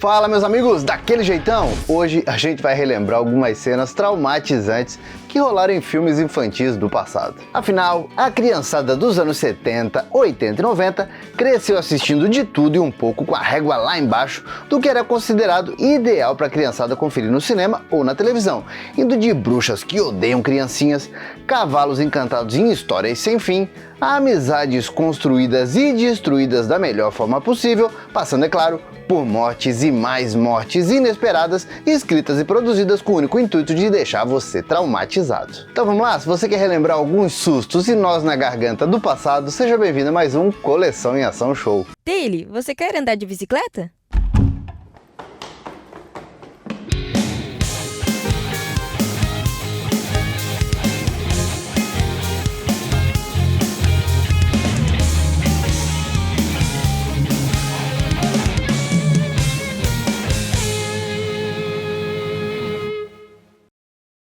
Fala, meus amigos, daquele jeitão? Hoje a gente vai relembrar algumas cenas traumatizantes que rolaram em filmes infantis do passado. Afinal, a criançada dos anos 70, 80 e 90 cresceu assistindo de tudo e um pouco com a régua lá embaixo do que era considerado ideal para a criançada conferir no cinema ou na televisão, indo de bruxas que odeiam criancinhas, cavalos encantados em histórias sem fim, a amizades construídas e destruídas da melhor forma possível, passando, é claro, por mortes e mais mortes inesperadas, escritas e produzidas com o único intuito de deixar você traumatizado. Então vamos lá, se você quer relembrar alguns sustos e nós na garganta do passado, seja bem-vindo a mais um Coleção em Ação Show. Taylor, você quer andar de bicicleta?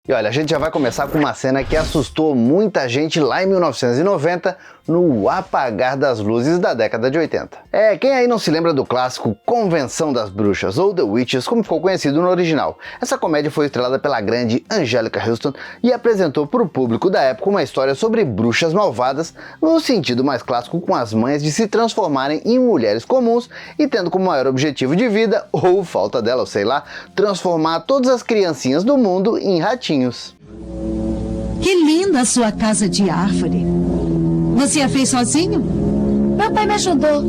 E olha, a gente já vai começar com uma cena que assustou muita gente lá em 1990, no apagar das luzes da década de 80. Quem aí não se lembra do clássico Convenção das Bruxas, ou The Witches, como ficou conhecido no original? Essa comédia foi estrelada pela grande Anjelica Huston e apresentou para o público da época uma história sobre bruxas malvadas, no sentido mais clássico, com as manhas de se transformarem em mulheres comuns e tendo como maior objetivo de vida, ou falta dela, ou sei lá, transformar todas as criancinhas do mundo em ratinhos. Que linda a sua casa de árvore. Você a fez sozinho? Meu pai me ajudou.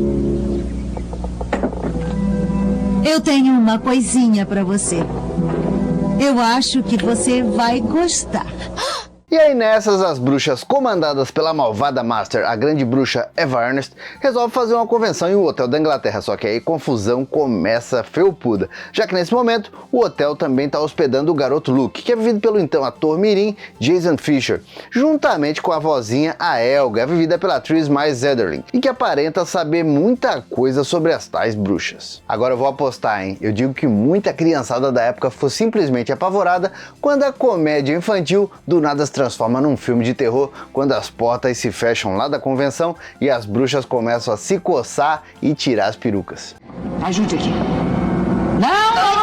Eu tenho uma coisinha para você. Eu acho que você vai gostar. E aí nessas, as bruxas comandadas pela malvada Master, a grande bruxa Eva Ernest, resolve fazer uma convenção em um hotel da Inglaterra, só que aí confusão começa felpuda, já que nesse momento o hotel também está hospedando o garoto Luke, que é vivido pelo então ator mirim Jason Fisher, juntamente com a vozinha a Elga, vivida pela atriz Mai Zederling, e que aparenta saber muita coisa sobre as tais bruxas. Agora eu vou apostar, hein? Eu digo que muita criançada da época foi simplesmente apavorada quando a comédia infantil do nada se transforma num filme de terror, quando as portas se fecham lá da convenção e as bruxas começam a se coçar e tirar as perucas. Ajude aqui. Não!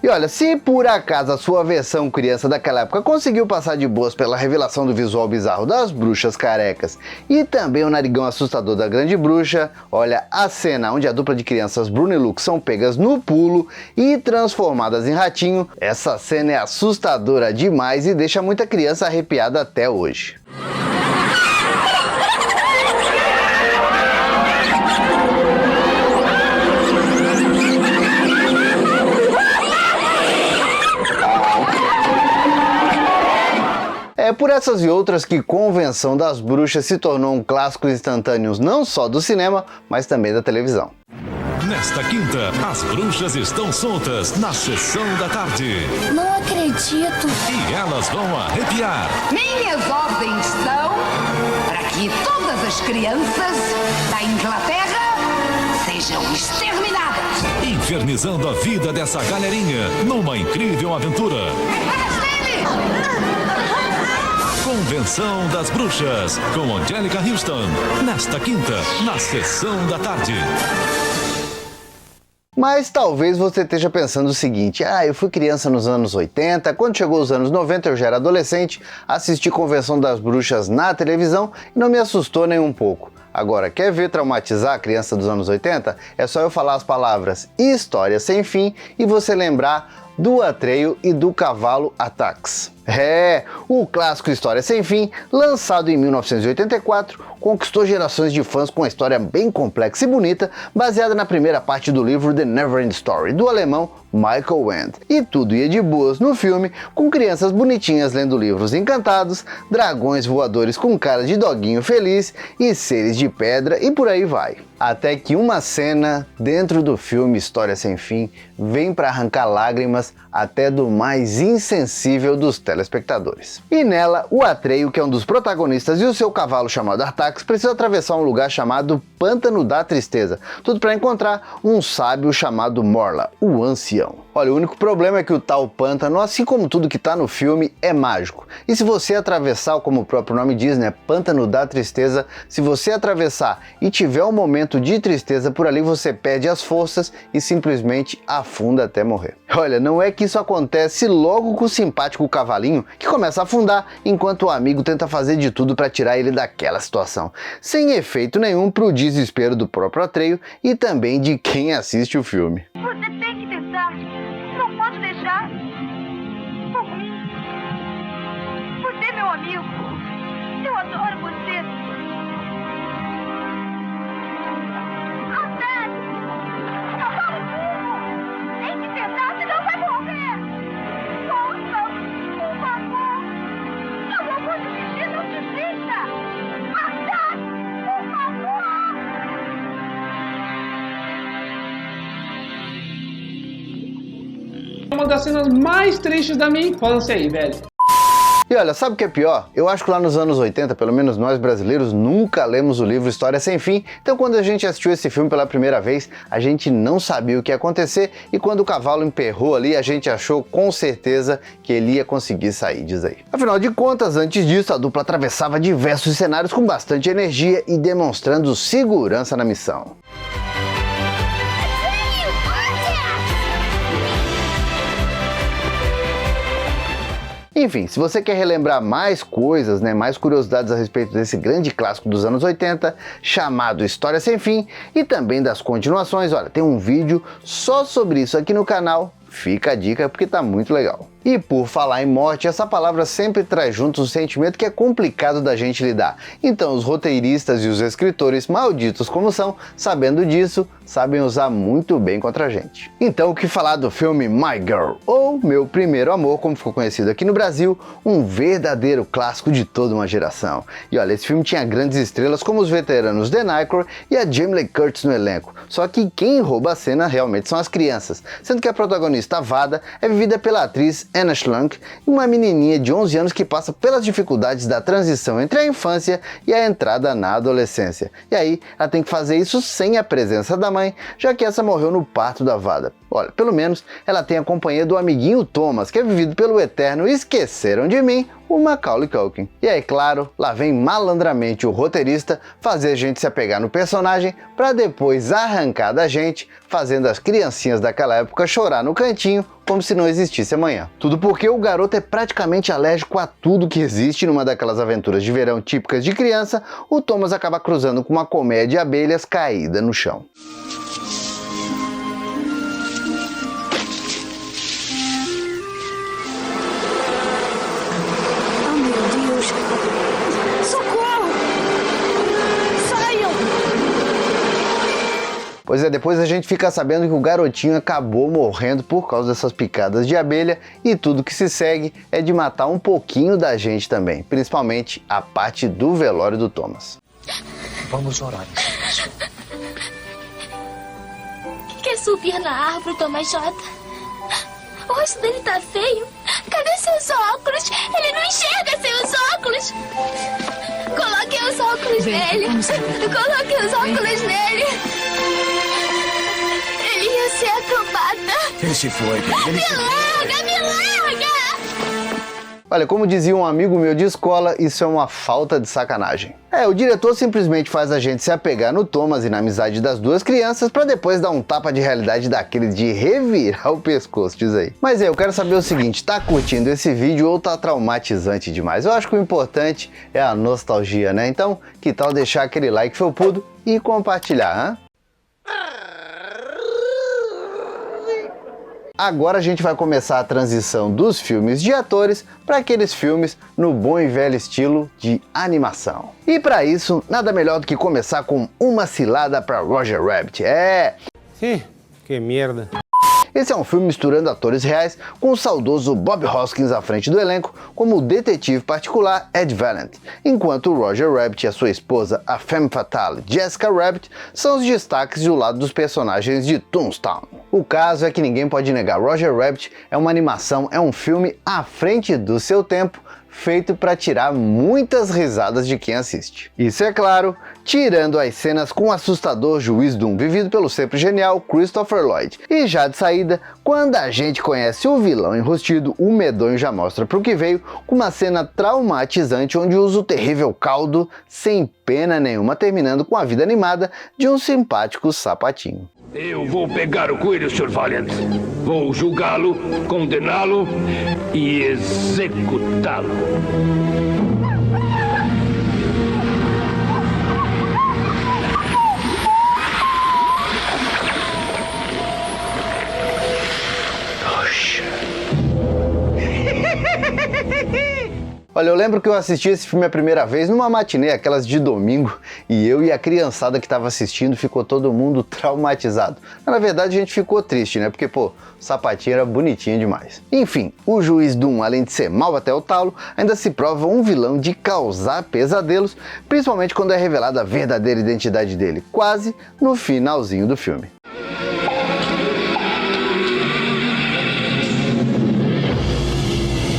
E olha, se por acaso a sua versão criança daquela época conseguiu passar de boas pela revelação do visual bizarro das bruxas carecas e também o narigão assustador da grande bruxa, olha, a cena onde a dupla de crianças Bruno e Luke são pegas no pulo e transformadas em ratinho, essa cena é assustadora demais e deixa muita criança arrepiada até hoje. É por essas e outras que Convenção das Bruxas se tornou um clássico instantâneo não só do cinema, mas também da televisão. Nesta quinta, as bruxas estão soltas na sessão da tarde. Não acredito. E elas vão arrepiar. Minhas ordens são para que todas as crianças da Inglaterra sejam exterminadas. Infernizando a vida dessa galerinha numa incrível aventura. Convenção das Bruxas, com Anjelica Huston, nesta quinta, na sessão da tarde. Mas talvez você esteja pensando o seguinte: eu fui criança nos anos 80, quando chegou os anos 90 eu já era adolescente, assisti Convenção das Bruxas na televisão e não me assustou nem um pouco. Agora, quer ver traumatizar a criança dos anos 80? É só eu falar as palavras História Sem Fim e você lembrar do Atreio e do cavalo Atax. O clássico História Sem Fim, lançado em 1984, conquistou gerações de fãs com uma história bem complexa e bonita, baseada na primeira parte do livro The Neverend Story, do alemão Michael Ende. E tudo ia de boas no filme, com crianças bonitinhas lendo livros encantados, dragões voadores com cara de doguinho feliz e seres de pedra e por aí vai. Até que uma cena dentro do filme História Sem Fim vem para arrancar lágrimas até do mais insensível dos telespectadores. E nela, o Atreio, que é um dos protagonistas, e o seu cavalo chamado Artax precisam atravessar um lugar chamado Pântano da Tristeza, tudo para encontrar um sábio chamado Morla, o Ancião. Olha, o único problema é que o tal pântano, assim como tudo que tá no filme, é mágico. E se você atravessar, como o próprio nome diz, né, Pântano da Tristeza, se você atravessar e tiver um momento de tristeza por ali, você perde as forças e simplesmente afunda até morrer. Olha, não é que isso acontece logo com o simpático cavalinho, que começa a afundar enquanto o amigo tenta fazer de tudo para tirar ele daquela situação, sem efeito nenhum pro desespero do próprio Atreio e também de quem assiste o filme. Você tem que tentar. Não pode deixar. Por mim. Você é meu amigo. Eu adoro você. Acontece. Eu falo tudo. Tem que tentar, senão vai morrer. Força, por favor. Eu vou conseguir, não desista. Acontece, por favor. Uma das cenas mais tristes da minha infância aí, velho. E olha, sabe o que é pior? Eu acho que lá nos anos 80, pelo menos nós brasileiros, nunca lemos o livro História Sem Fim, então quando a gente assistiu esse filme pela primeira vez, a gente não sabia o que ia acontecer e quando o cavalo emperrou ali, a gente achou com certeza que ele ia conseguir sair, diz aí. Afinal de contas, antes disso, a dupla atravessava diversos cenários com bastante energia e demonstrando segurança na missão. Enfim, se você quer relembrar mais coisas, né, mais curiosidades a respeito desse grande clássico dos anos 80, chamado História Sem Fim, e também das continuações, olha, tem um vídeo só sobre isso aqui no canal, fica a dica porque tá muito legal. E por falar em morte, essa palavra sempre traz junto um sentimento que é complicado da gente lidar. Então os roteiristas e os escritores, malditos como são, sabendo disso, sabem usar muito bem contra a gente. Então o que falar do filme My Girl, ou Meu Primeiro Amor, como ficou conhecido aqui no Brasil, um verdadeiro clássico de toda uma geração. E olha, esse filme tinha grandes estrelas como os veteranos Dan Aykroyd e a Jamie Lee Curtis no elenco. Só que quem rouba a cena realmente são as crianças, sendo que a protagonista Vada é vivida pela atriz Anna Schlunk, uma menininha de 11 anos que passa pelas dificuldades da transição entre a infância e a entrada na adolescência. E aí, ela tem que fazer isso sem a presença da mãe, já que essa morreu no parto da Vada. Olha, pelo menos ela tem a companhia do amiguinho Thomas, que é vivido pelo eterno Esqueceram de Mim, o Macaulay Culkin. E aí, claro, lá vem malandramente o roteirista fazer a gente se apegar no personagem para depois arrancar da gente, fazendo as criancinhas daquela época chorar no cantinho como se não existisse amanhã. Tudo porque o garoto é praticamente alérgico a tudo que existe. Numa daquelas aventuras de verão típicas de criança, o Thomas acaba cruzando com uma colmeia de abelhas caída no chão. Pois é, depois a gente fica sabendo que o garotinho acabou morrendo por causa dessas picadas de abelha e tudo que se segue é de matar um pouquinho da gente também, principalmente a parte do velório do Thomas. Vamos orar. Quer subir na árvore, Thomas J? O rosto dele tá feio. Cadê seus óculos? Ele não enxerga seus óculos. Coloquem os óculos nele. Coloquem os óculos nele. Ele ia ser acrobata. Ele se foi. Me larga! Olha, como dizia um amigo meu de escola, isso é uma falta de sacanagem. O diretor simplesmente faz a gente se apegar no Thomas e na amizade das duas crianças para depois dar um tapa de realidade daquele de revirar o pescoço, diz aí. Mas eu quero saber o seguinte, tá curtindo esse vídeo ou tá traumatizante demais? Eu acho que o importante é a nostalgia, né? Então, que tal deixar aquele like felpudo e compartilhar, hã? Agora a gente vai começar a transição dos filmes de atores para aqueles filmes no bom e velho estilo de animação. E para isso, nada melhor do que começar com uma cilada para Roger Rabbit. Que merda. Esse é um filme misturando atores reais com o saudoso Bob Hoskins à frente do elenco como o detetive particular Ed Valent, enquanto Roger Rabbit e a sua esposa, a femme fatale Jessica Rabbit, são os destaques do lado dos personagens de Toontown. O caso é que ninguém pode negar, Roger Rabbit é uma animação, é um filme à frente do seu tempo, feito para tirar muitas risadas de quem assiste. Isso é claro, tirando as cenas com o assustador Juiz Doom, vivido pelo sempre genial Christopher Lloyd. E já de saída, quando a gente conhece o vilão enrustido, o medonho já mostra pro que veio, com uma cena traumatizante onde usa o terrível caldo sem pena nenhuma, terminando com a vida animada de um simpático sapatinho. Eu vou pegar o coelho, Sr. Valiant. Vou julgá-lo, condená-lo e executá-lo. Olha, eu lembro que eu assisti esse filme a primeira vez numa matinê, aquelas de domingo, e eu e a criançada que estava assistindo ficou todo mundo traumatizado. Na verdade a gente ficou triste, né? Porque, pô, o sapatinho era bonitinho demais. Enfim, o Juiz Doom, além de ser mau até o talo, ainda se prova um vilão de causar pesadelos, principalmente quando é revelada a verdadeira identidade dele, quase no finalzinho do filme.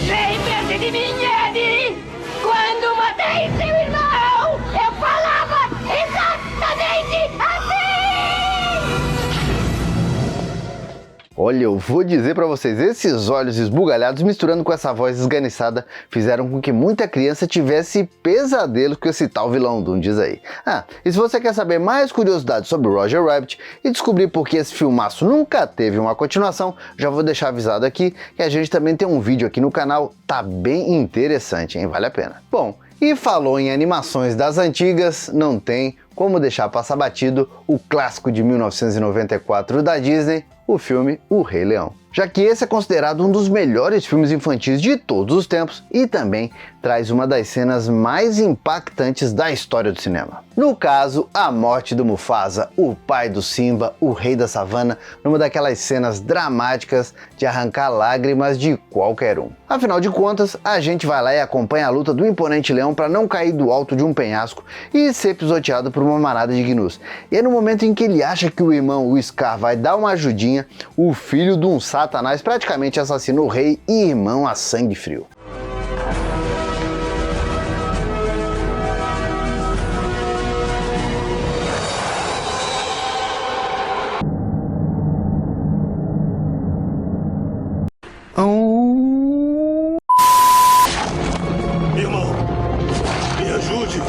Lembre-se de mim, Eddie! Quando matei seu irmão, eu falava exatamente assim! Olha, eu vou dizer pra vocês, esses olhos esbugalhados misturando com essa voz esganiçada fizeram com que muita criança tivesse pesadelos com esse tal vilão Doom, diz aí. E se você quer saber mais curiosidades sobre Roger Rabbit e descobrir por que esse filmaço nunca teve uma continuação, já vou deixar avisado aqui que a gente também tem um vídeo aqui no canal, tá bem interessante, hein? Vale a pena. Bom, e falou em animações das antigas, não tem como deixar passar batido o clássico de 1994 da Disney, o filme O Rei Leão. Já que esse é considerado um dos melhores filmes infantis de todos os tempos e também traz uma das cenas mais impactantes da história do cinema. No caso, a morte do Mufasa, o pai do Simba, o rei da savana, numa daquelas cenas dramáticas de arrancar lágrimas de qualquer um. Afinal de contas, a gente vai lá e acompanha a luta do imponente leão para não cair do alto de um penhasco e ser pisoteado por uma manada de gnus. E é no momento em que ele acha que o irmão, o Scar, vai dar uma ajudinha, o filho de um Satanás praticamente assassina o rei e irmão a sangue frio. Irmão, me ajude.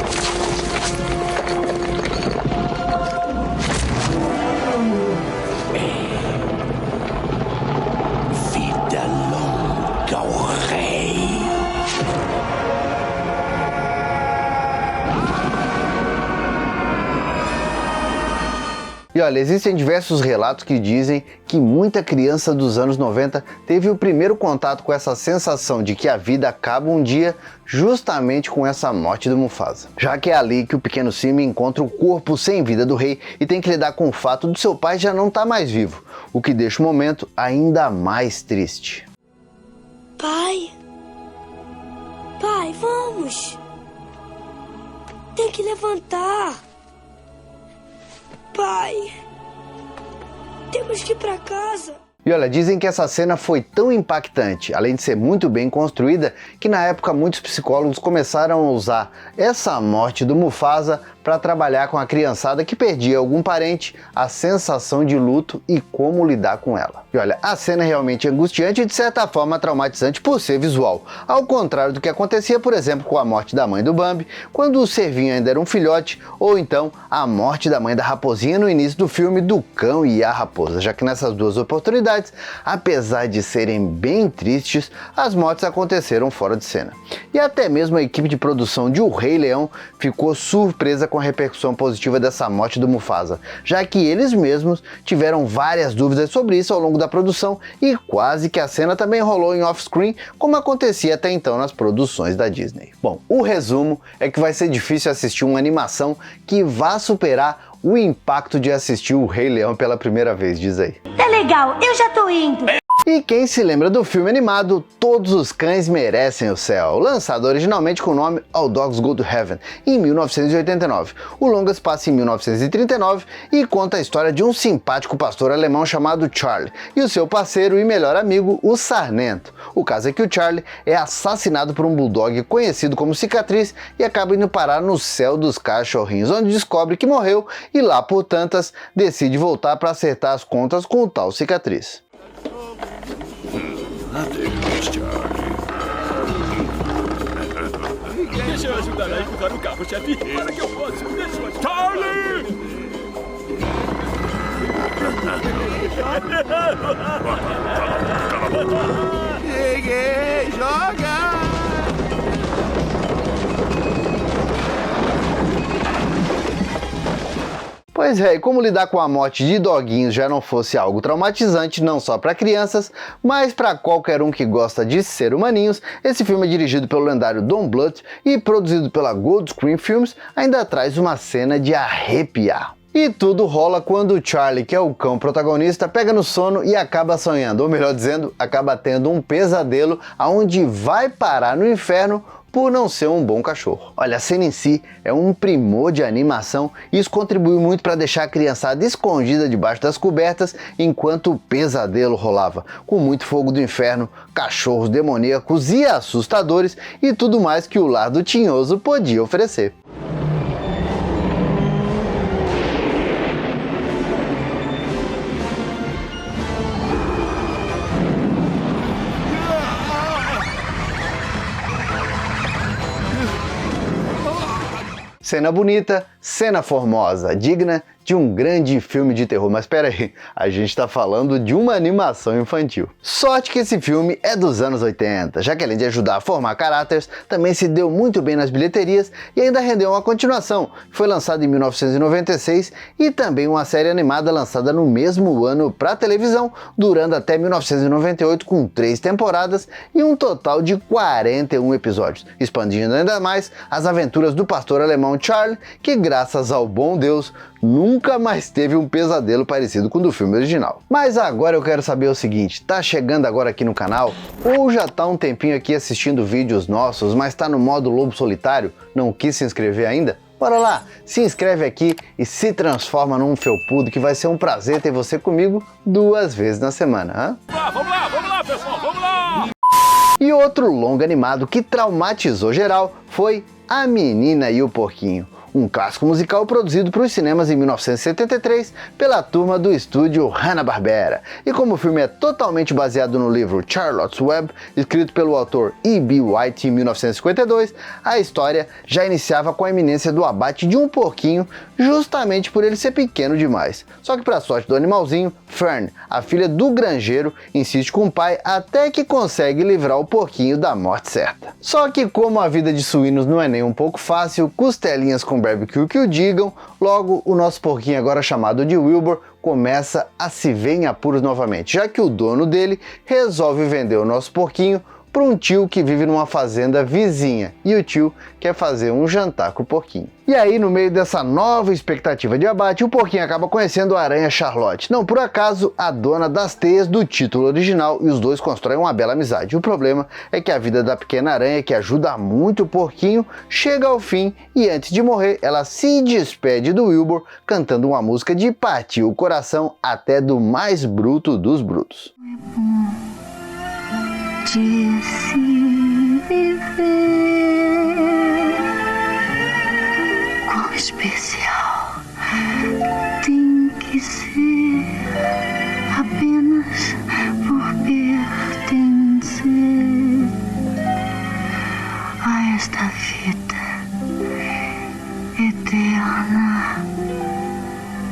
Vida longa ao rei. E olha, existem diversos relatos que dizem que muita criança dos anos 90 teve o primeiro contato com essa sensação de que a vida acaba um dia justamente com essa morte do Mufasa. Já que é ali que o pequeno Simba encontra o corpo sem vida do rei e tem que lidar com o fato do seu pai já não estar mais vivo, o que deixa o momento ainda mais triste. Pai? Pai, vamos! Tem que levantar! Pai, temos que ir pra casa. E olha, dizem que essa cena foi tão impactante, além de ser muito bem construída, que na época muitos psicólogos começaram a usar essa morte do Mufasa para trabalhar com a criançada que perdia algum parente, a sensação de luto e como lidar com ela. E olha, a cena é realmente angustiante e de certa forma traumatizante por ser visual, ao contrário do que acontecia, por exemplo, com a morte da mãe do Bambi, quando o cervinho ainda era um filhote, ou então a morte da mãe da raposinha no início do filme do Cão e a Raposa, já que nessas duas oportunidades, apesar de serem bem tristes, as mortes aconteceram fora de cena. E até mesmo a equipe de produção de O Rei Leão ficou surpresa com a repercussão positiva dessa morte do Mufasa, já que eles mesmos tiveram várias dúvidas sobre isso ao longo da produção e quase que a cena também rolou em off-screen, como acontecia até então nas produções da Disney. Bom, o resumo é que vai ser difícil assistir uma animação que vá superar o impacto de assistir O Rei Leão pela primeira vez, diz aí. Tá legal, eu já tô indo. E quem se lembra do filme animado Todos os Cães Merecem o Céu, lançado originalmente com o nome All Dogs Go to Heaven, em 1989. O longa se passa em 1939 e conta a história de um simpático pastor alemão chamado Charlie e o seu parceiro e melhor amigo, o Sarnento. O caso é que o Charlie é assassinado por um bulldog conhecido como Cicatriz e acaba indo parar no céu dos cachorrinhos, onde descobre que morreu e lá por tantas decide voltar para acertar as contas com o tal Cicatriz. Adeus, Charlie. Deixa eu ajudar a empurrar o carro, chefe. Para que eu possa. Deixa eu... Charlie! Cala a boca. Cheguei, joga! Pois é, e como lidar com a morte de doguinhos já não fosse algo traumatizante, não só para crianças, mas para qualquer um que gosta de ser humaninhos, esse filme é dirigido pelo lendário Don Bluth e produzido pela Gold Screen Films, ainda traz uma cena de arrepiar. E tudo rola quando o Charlie, que é o cão protagonista, pega no sono e acaba sonhando, ou melhor dizendo, acaba tendo um pesadelo aonde vai parar no inferno por não ser um bom cachorro. Olha, a cena em si é um primor de animação e isso contribuiu muito para deixar a criançada escondida debaixo das cobertas enquanto o pesadelo rolava, com muito fogo do inferno, cachorros demoníacos e assustadores e tudo mais que o lar do Tinhoso podia oferecer. Cena bonita, cena formosa, digna de um grande filme de terror. Mas espera aí, a gente está falando de uma animação infantil. Sorte que esse filme é dos anos 80, já que além de ajudar a formar caráteres, também se deu muito bem nas bilheterias e ainda rendeu uma continuação. Foi lançado em 1996 e também uma série animada lançada no mesmo ano para televisão, durando até 1998 com 3 temporadas e um total de 41 episódios, expandindo ainda mais as aventuras do pastor alemão Charlie, que graças ao bom Deus nunca mais teve um pesadelo parecido com o do filme original. Mas agora eu quero saber o seguinte, tá chegando agora aqui no canal ou já tá um tempinho aqui assistindo vídeos nossos, mas tá no modo lobo solitário, não quis se inscrever ainda? Bora lá, se inscreve aqui e se transforma num felpudo que vai ser um prazer ter você comigo 2 vezes na semana, hã? Vamos lá, pessoal, vamos lá! E outro longa animado que traumatizou geral foi A Menina e o Porquinho, um clássico musical produzido para os cinemas em 1973 pela turma do estúdio Hanna-Barbera. E como o filme é totalmente baseado no livro Charlotte's Web, escrito pelo autor E.B. White em 1952, a história já iniciava com a iminência do abate de um porquinho, justamente por ele ser pequeno demais. Só que para sorte do animalzinho, Fern, a filha do granjeiro, insiste com o pai até que consegue livrar o porquinho da morte certa. Só que como a vida de suínos não é nem um pouco fácil, costelinhas com barbecue que o digam, logo o nosso porquinho, agora chamado de Wilbur, começa a se ver em apuros novamente, já que o dono dele resolve vender o nosso porquinho para um tio que vive numa fazenda vizinha, e o tio quer fazer um jantar com o porquinho. E aí, no meio dessa nova expectativa de abate, o porquinho acaba conhecendo a aranha Charlotte, não por acaso a dona das teias do título original, e os dois constroem uma bela amizade. O problema é que a vida da pequena aranha, que ajuda muito o porquinho, chega ao fim e antes de morrer, ela se despede do Wilbur cantando uma música de partir o coração até do mais bruto dos brutos. De se viver, quão especial tem que ser apenas por pertencer a esta vida eterna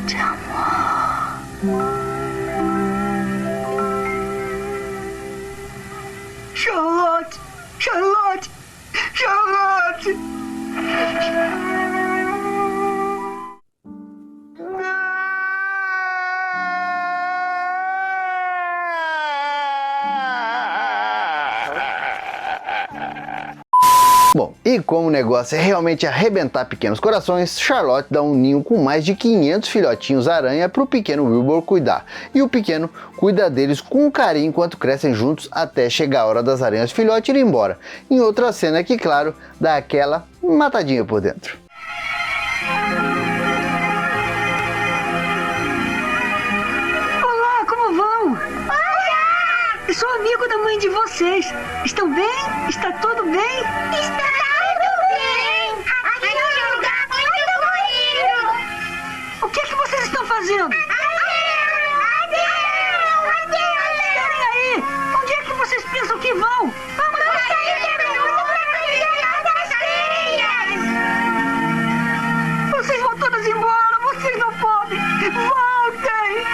de amor. Charlotte! Charlotte! Charlotte! E como o negócio é realmente arrebentar pequenos corações, Charlotte dá um ninho com mais de 500 filhotinhos aranha para o pequeno Wilbur cuidar. E o pequeno cuida deles com carinho enquanto crescem juntos até chegar a hora das aranhas filhote ir embora. Em outra cena que, claro, dá aquela matadinha por dentro. Olá, como vão? Olá! Eu sou amigo da mãe de vocês. Estão bem? Está tudo bem? Está tudo bem! Aqui é um lugar muito bonito! O que é que vocês estão fazendo? Esperem aí! Onde é que vocês pensam que vão? Vamos sair da rua para cuidar das filhas! Vocês vão todas embora! Vocês não podem! Voltem!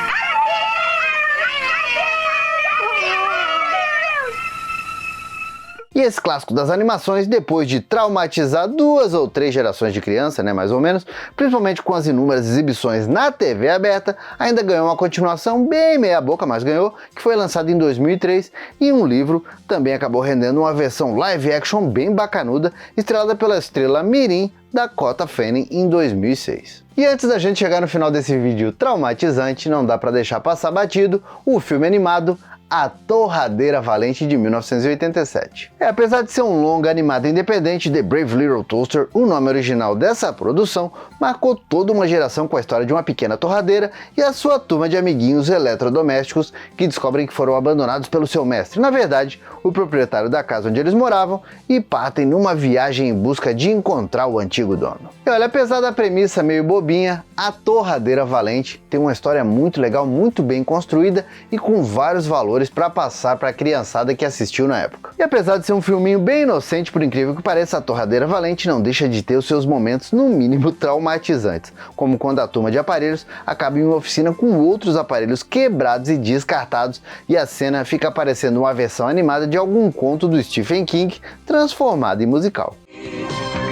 E esse clássico das animações, depois de traumatizar 2 ou 3 gerações de criança, né, mais ou menos, principalmente com as inúmeras exibições na TV aberta, ainda ganhou uma continuação bem meia boca, mas ganhou, que foi lançado em 2003, e um livro também acabou rendendo uma versão live action bem bacanuda, estrelada pela estrela mirim Dakota Fanning em 2006. E antes da gente chegar no final desse vídeo traumatizante, não dá pra deixar passar batido o filme animado A Torradeira Valente de 1987. Apesar de ser um longa animado independente, The Brave Little Toaster, o nome original dessa produção, marcou toda uma geração com a história de uma pequena torradeira e a sua turma de amiguinhos eletrodomésticos que descobrem que foram abandonados pelo seu mestre, na verdade, o proprietário da casa onde eles moravam, e partem numa viagem em busca de encontrar o antigo dono. E olha, apesar da premissa meio bobinha, A Torradeira Valente tem uma história muito legal, muito bem construída e com vários valores para passar para a criançada que assistiu na época. E apesar de ser um filminho bem inocente, por incrível que pareça, A Torradeira Valente não deixa de ter os seus momentos no mínimo traumatizantes, como quando a turma de aparelhos acaba em uma oficina com outros aparelhos quebrados e descartados e a cena fica parecendo uma versão animada de algum conto do Stephen King transformado em musical.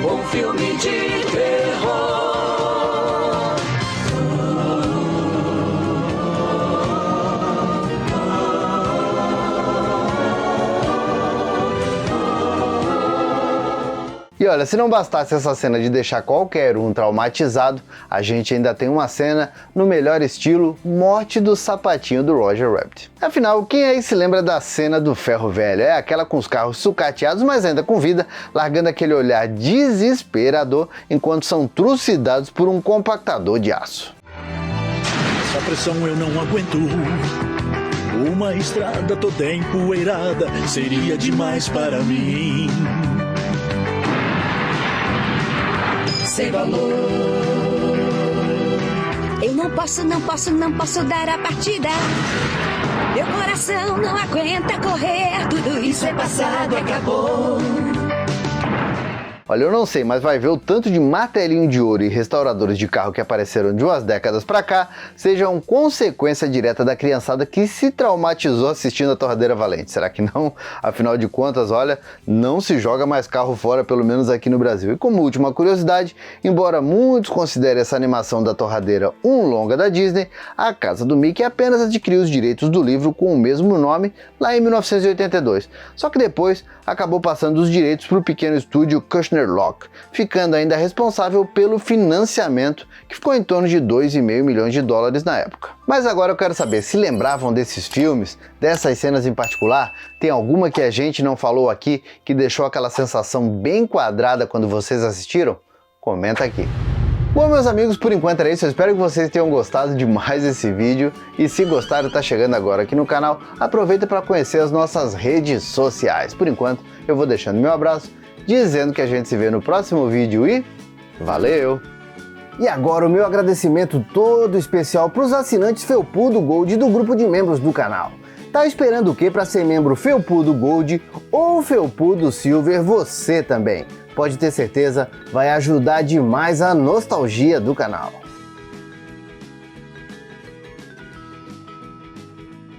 Um filme de terror. E olha, se não bastasse essa cena de deixar qualquer um traumatizado, a gente ainda tem uma cena no melhor estilo Morte do Sapatinho do Roger Rabbit. Afinal, quem aí se lembra da cena do ferro velho? É aquela com os carros sucateados, mas ainda com vida, largando aquele olhar desesperador enquanto são trucidados por um compactador de aço. Essa pressão eu não aguento. Uma estrada toda empoeirada seria demais para mim. Sem valor. Eu não posso dar a partida. Meu coração não aguenta correr. Tudo isso é passado, acabou. Olha, eu não sei, mas vai ver o tanto de martelinho de ouro e restauradores de carro que apareceram de umas décadas pra cá sejam consequência direta da criançada que se traumatizou assistindo A Torradeira Valente. Será que não? Afinal de contas, olha, não se joga mais carro fora, pelo menos aqui no Brasil. E como última curiosidade, embora muitos considerem essa animação da Torradeira um longa da Disney, a Casa do Mickey apenas adquiriu os direitos do livro com o mesmo nome lá em 1982. Só que depois acabou passando os direitos para o pequeno estúdio Kushner Locke, ficando ainda responsável pelo financiamento, que ficou em torno de $2,5 milhões na época. Mas agora eu quero saber, se lembravam desses filmes, dessas cenas em particular? Tem alguma que a gente não falou aqui que deixou aquela sensação bem quadrada quando vocês assistiram? Comenta aqui. Bom, meus amigos, por enquanto era isso. Eu espero que vocês tenham gostado demais desse vídeo. E se gostaram, tá chegando agora aqui no canal, aproveita para conhecer as nossas redes sociais. Por enquanto, eu vou deixando meu abraço, dizendo que a gente se vê no próximo vídeo e valeu! E agora o meu agradecimento todo especial para os assinantes Felpudo Gold do grupo de membros do canal. Tá esperando o que para ser membro Felpudo Gold ou Felpudo Silver você também? Pode ter certeza, vai ajudar demais a nostalgia do canal.